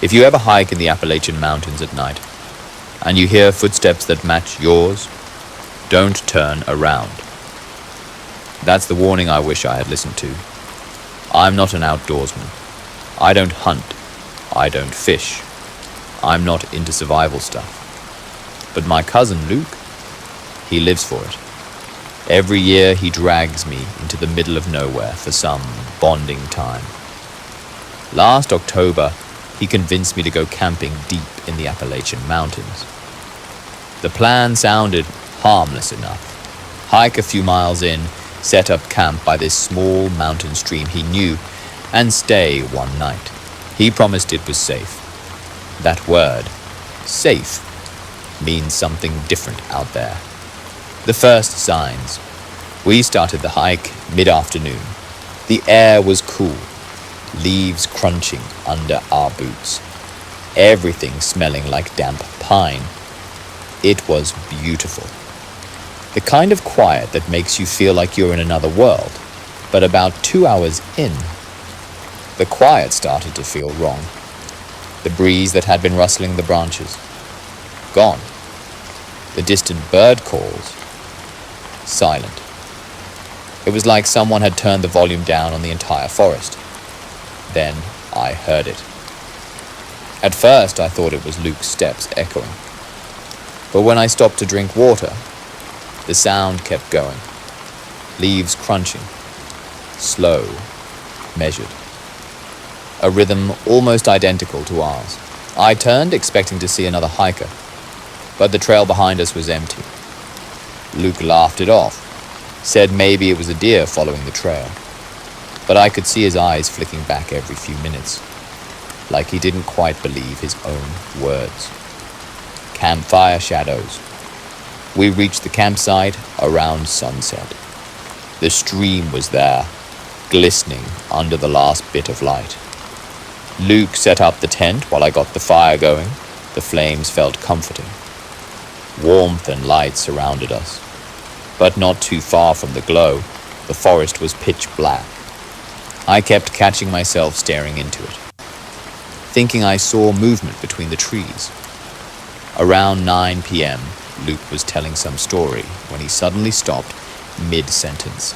If you ever hike in the Appalachian Mountains at night, and you hear footsteps that match yours, don't turn around. That's the warning I wish I had listened to. I'm not an outdoorsman. I don't hunt. I don't fish. I'm not into survival stuff. But my cousin Luke, he lives for it. Every year he drags me into the middle of nowhere for some bonding time. Last October, he convinced me to go camping deep in the Appalachian Mountains. The plan sounded harmless enough. Hike a few miles in, set up camp by this small mountain stream he knew, and stay one night. He promised it was safe. That word, safe, means something different out there. The first signs. We started the hike mid-afternoon. The air was cool, leaves crunching under our boots, everything smelling like damp pine. It was beautiful. The kind of quiet that makes you feel like you're in another world. But about 2 hours in, the quiet started to feel wrong. The breeze that had been rustling the branches, gone. The distant bird calls, silent. It was like someone had turned the volume down on the entire forest. Then I heard it. At first I thought it was Luke's steps echoing. But when I stopped to drink water, the sound kept going. Leaves crunching, slow, measured. A rhythm almost identical to ours. I turned, expecting to see another hiker, but the trail behind us was empty. Luke laughed it off, said maybe it was a deer following the trail, but I could see his eyes flicking back every few minutes, like he didn't quite believe his own words. Campfire shadows. We reached the campsite around sunset. The stream was there, glistening under the last bit of light. Luke set up the tent while I got the fire going. The flames felt comforting. Warmth and light surrounded us, but not too far from the glow. The forest was pitch black. I kept catching myself staring into it, thinking I saw movement between the trees. Around 9 p.m., Luke was telling some story when he suddenly stopped mid-sentence.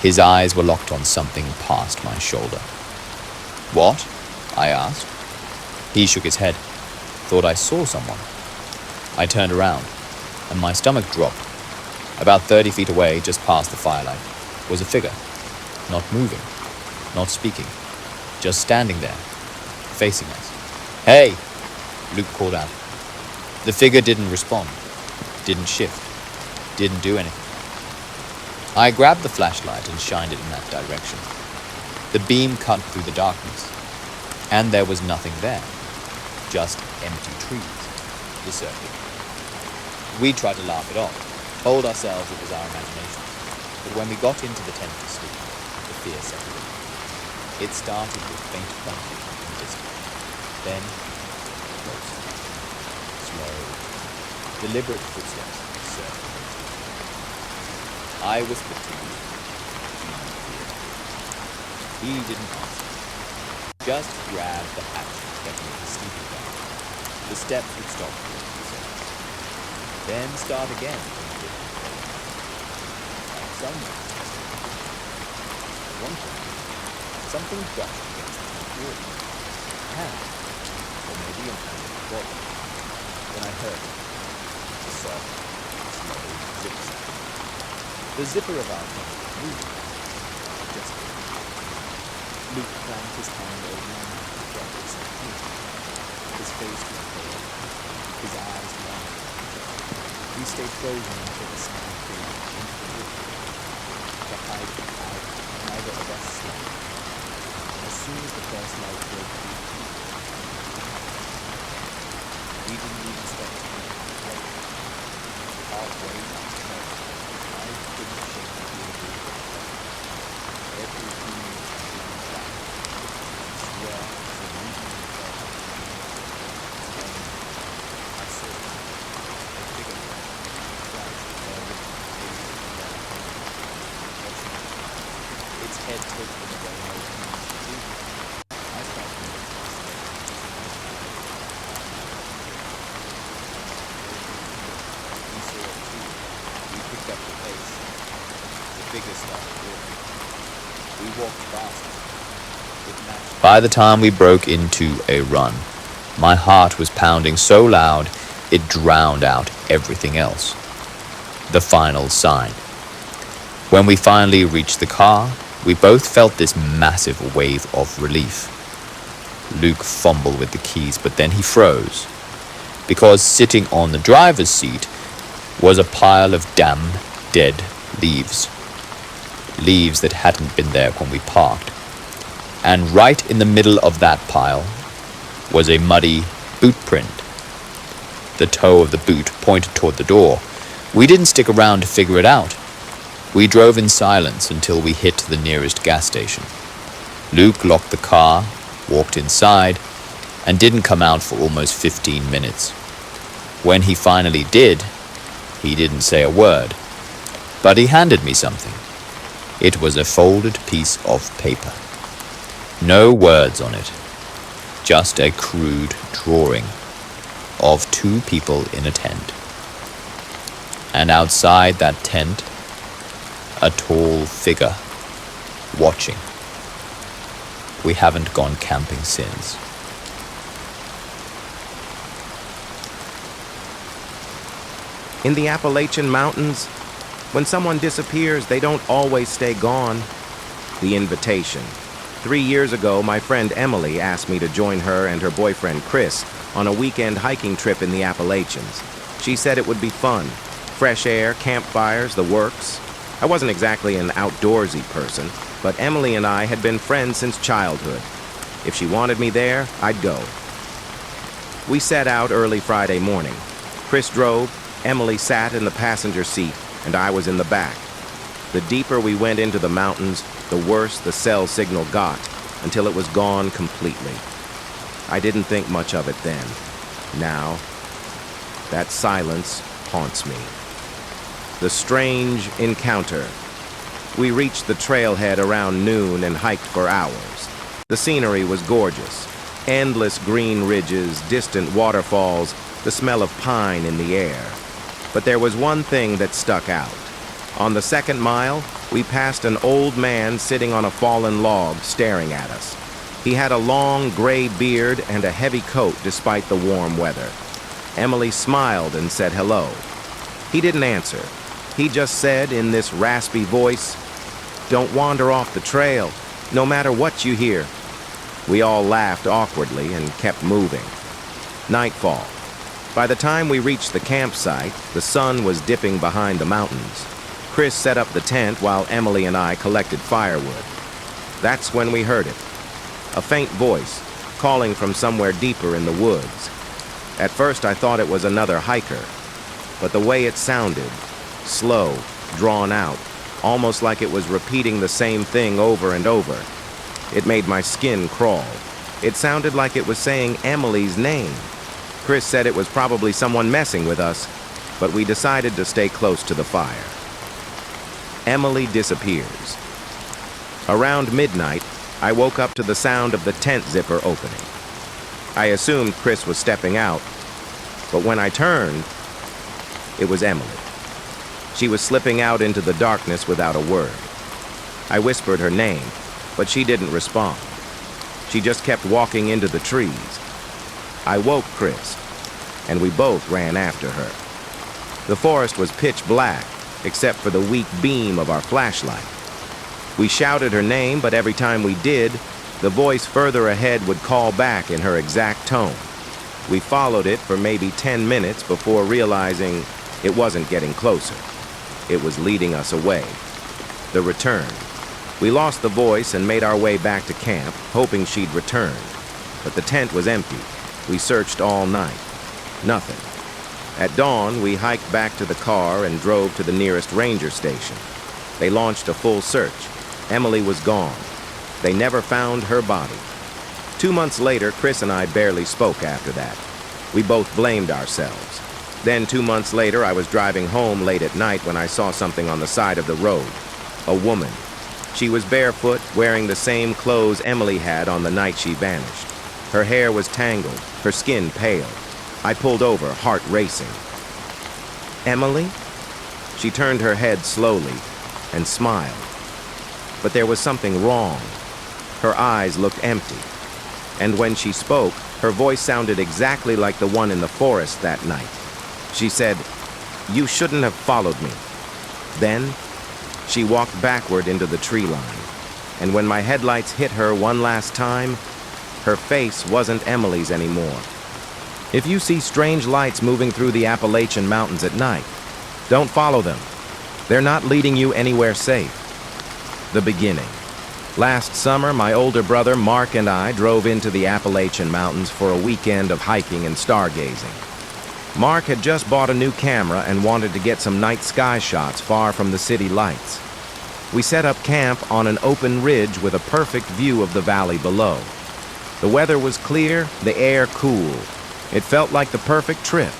His eyes were locked on something past my shoulder. "What?" I asked. He shook his head, thought I saw someone. I turned around, and my stomach dropped. About 30 feet away, just past the firelight, was a figure, not moving, not speaking, just standing there, facing us. "Hey!" Luke called out. The figure didn't respond, didn't shift, didn't do anything. I grabbed the flashlight and shined it in that direction. The beam cut through the darkness, and there was nothing there, just empty trees, deserted. We tried to laugh it off, told ourselves it was our imagination, but when we got into the tent to sleep, the fear settled in. It started with faint crunching in the distance, then close, slow, deliberate footsteps circling. I whispered to him. He didn't answer. Just grabbed the hatch and kept me in the sleeping bag. The steps would stop for a few seconds, then start again from a different place. Like someone. One time, something brushed against the wall. A hand, or maybe an animal's body. Then I heard it. A soft, slow zip sound. The zipper of our tent moved. Just Luke clamped his hand over my mouth and felt it sink. His face was pale, his eyes wide. We stayed frozen until the sound faded into the wood. The hike out, neither of us slept. As soon as the first light broke through, we didn't even stop to think halfway. Halfway down the trail, I couldn't shake my fear. Every few minutes I looked back. I swear the movement of the trail. Then I saw a figure there, crouched forward, facing the yellow hand, watching me. Its head tilted in a way no human should do. I tried to move. I pace, the bigger started walking. We walked faster. By the time we broke into a run, my heart was pounding so loud it drowned out everything else. The final sign. When we finally reached the car, we both felt this massive wave of relief. Luke fumbled with the keys, but then he froze, because sitting on the driver's seat was a pile of damn dead leaves. Leaves that hadn't been there when we parked. And right in the middle of that pile was a muddy boot print. The toe of the boot pointed toward the door. We didn't stick around to figure it out. We drove in silence until we hit the nearest gas station. Luke locked the car, walked inside, and didn't come out for almost 15 minutes. When he finally did, he didn't say a word, but he handed me something. It was a folded piece of paper. No words on it, just a crude drawing of two people in a tent. And outside that tent, a tall figure, watching. We haven't gone camping since. In the Appalachian Mountains, when someone disappears, they don't always stay gone. The invitation. 3 years ago, my friend Emily asked me to join her and her boyfriend Chris on a weekend hiking trip in the Appalachians. She said it would be fun. Fresh air, campfires, the works. I wasn't exactly an outdoorsy person, but Emily and I had been friends since childhood. If she wanted me there, I'd go. We set out early Friday morning. Chris drove, Emily sat in the passenger seat, and I was in the back. The deeper we went into the mountains, the worse the cell signal got, until it was gone completely. I didn't think much of it then. Now, that silence haunts me. The strange encounter. We reached the trailhead around noon and hiked for hours. The scenery was gorgeous. Endless green ridges, distant waterfalls, the smell of pine in the air. But there was one thing that stuck out. On the second mile, we passed an old man sitting on a fallen log staring at us. He had a long gray beard and a heavy coat despite the warm weather. Emily smiled and said hello. He didn't answer. He just said in this raspy voice, "Don't wander off the trail, no matter what you hear." We all laughed awkwardly and kept moving. Nightfall. By the time we reached the campsite, the sun was dipping behind the mountains. Chris set up the tent while Emily and I collected firewood. That's when we heard it. A faint voice, calling from somewhere deeper in the woods. At first I thought it was another hiker, but the way it sounded, slow, drawn out, almost like it was repeating the same thing over and over. It made my skin crawl. It sounded like it was saying Emily's name. Chris said it was probably someone messing with us, but we decided to stay close to the fire. Emily disappears. Around midnight, I woke up to the sound of the tent zipper opening. I assumed Chris was stepping out, but when I turned, it was Emily. She was slipping out into the darkness without a word. I whispered her name, but she didn't respond. She just kept walking into the trees. I woke Chris, and we both ran after her. The forest was pitch black, except for the weak beam of our flashlight. We shouted her name, but every time we did, the voice further ahead would call back in her exact tone. We followed it for maybe 10 minutes before realizing it wasn't getting closer. It was leading us away. The return. We lost the voice and made our way back to camp, hoping she'd returned. But the tent was empty. We searched all night. Nothing. At dawn, we hiked back to the car and drove to the nearest ranger station. They launched a full search. Emily was gone. They never found her body. 2 months later, Chris and I barely spoke after that. We both blamed ourselves. Then 2 months later, I was driving home late at night when I saw something on the side of the road. A woman. She was barefoot, wearing the same clothes Emily had on the night she vanished. Her hair was tangled, her skin pale. I pulled over, heart racing. Emily? She turned her head slowly and smiled. But there was something wrong. Her eyes looked empty. And when she spoke, her voice sounded exactly like the one in the forest that night. She said, "You shouldn't have followed me." Then, she walked backward into the tree line. And when my headlights hit her one last time, her face wasn't Emily's anymore. If you see strange lights moving through the Appalachian Mountains at night, don't follow them. They're not leading you anywhere safe. The beginning. Last summer, my older brother Mark and I drove into the Appalachian Mountains for a weekend of hiking and stargazing. Mark had just bought a new camera and wanted to get some night sky shots far from the city lights. We set up camp on an open ridge with a perfect view of the valley below. The weather was clear, the air cool. It felt like the perfect trip.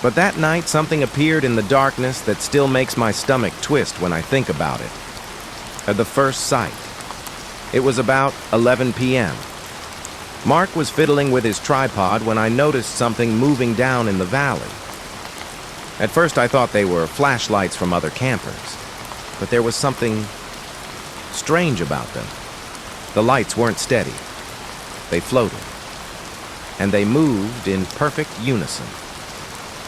But that night, something appeared in the darkness that still makes my stomach twist when I think about it. At the first sight. It was about 11 p.m. Mark was fiddling with his tripod when I noticed something moving down in the valley. At first I thought they were flashlights from other campers, but there was something strange about them. The lights weren't steady. They floated. And they moved in perfect unison.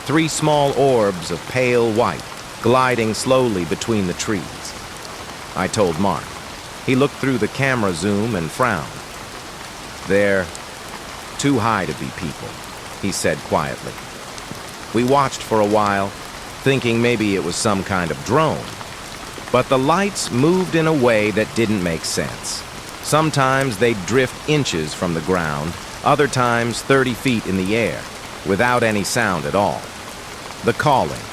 3 small orbs of pale white, gliding slowly between the trees. I told Mark. He looked through the camera zoom and frowned. "They're too high to be people," he said quietly. We watched for a while, thinking maybe it was some kind of drone. But the lights moved in a way that didn't make sense. Sometimes they'd drift inches from the ground, other times 30 feet in the air, without any sound at all. The calling.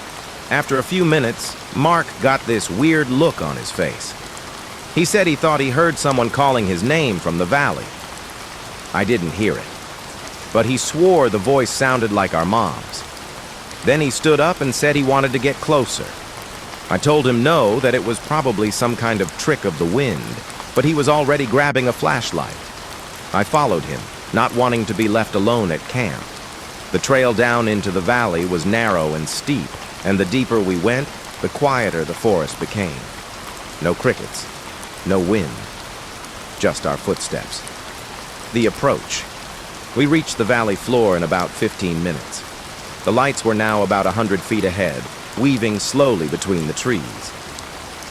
After a few minutes, Mark got this weird look on his face. He said he thought he heard someone calling his name from the valley. I didn't hear it, but he swore the voice sounded like our mom's. Then he stood up and said he wanted to get closer. I told him no, that it was probably some kind of trick of the wind, but he was already grabbing a flashlight. I followed him, not wanting to be left alone at camp. The trail down into the valley was narrow and steep, and the deeper we went, the quieter the forest became. No crickets, no wind, just our footsteps. The approach. We reached the valley floor in about 15 minutes. The lights were now about 100 feet ahead, weaving slowly between the trees.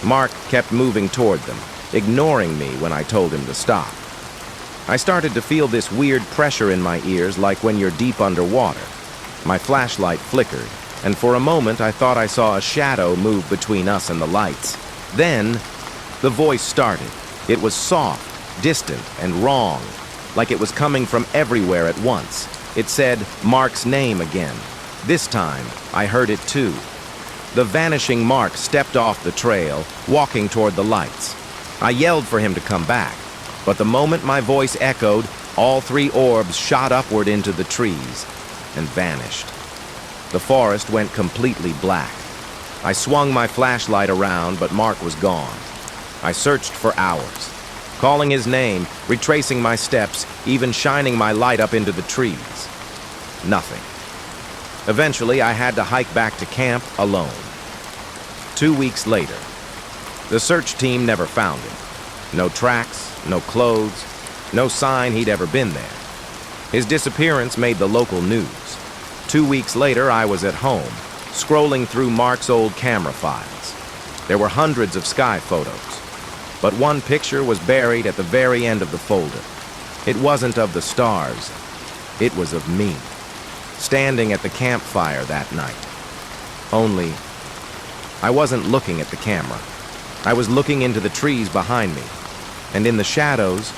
Mark kept moving toward them, ignoring me when I told him to stop. I started to feel this weird pressure in my ears like when you're deep underwater. My flashlight flickered, and for a moment I thought I saw a shadow move between us and the lights. Then, the voice started. It was soft, distant, and wrong, like it was coming from everywhere at once. It said Mark's name again. This time, I heard it too. The vanishing Mark stepped off the trail, walking toward the lights. I yelled for him to come back, but the moment my voice echoed, all 3 orbs shot upward into the trees and vanished. The forest went completely black. I swung my flashlight around, but Mark was gone. I searched for hours, calling his name, retracing my steps, even shining my light up into the trees. Nothing. Eventually, I had to hike back to camp alone. 2 weeks later, the search team never found him. No tracks, no clothes, no sign he'd ever been there. His disappearance made the local news. 2 weeks later, I was at home, scrolling through Mark's old camera files. There were hundreds of sky photos, but one picture was buried at the very end of the folder. It wasn't of the stars, it was of me, standing at the campfire that night. Only, I wasn't looking at the camera. I was looking into the trees behind me, and in the shadows,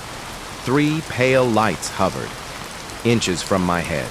3 pale lights hovered, inches from my head.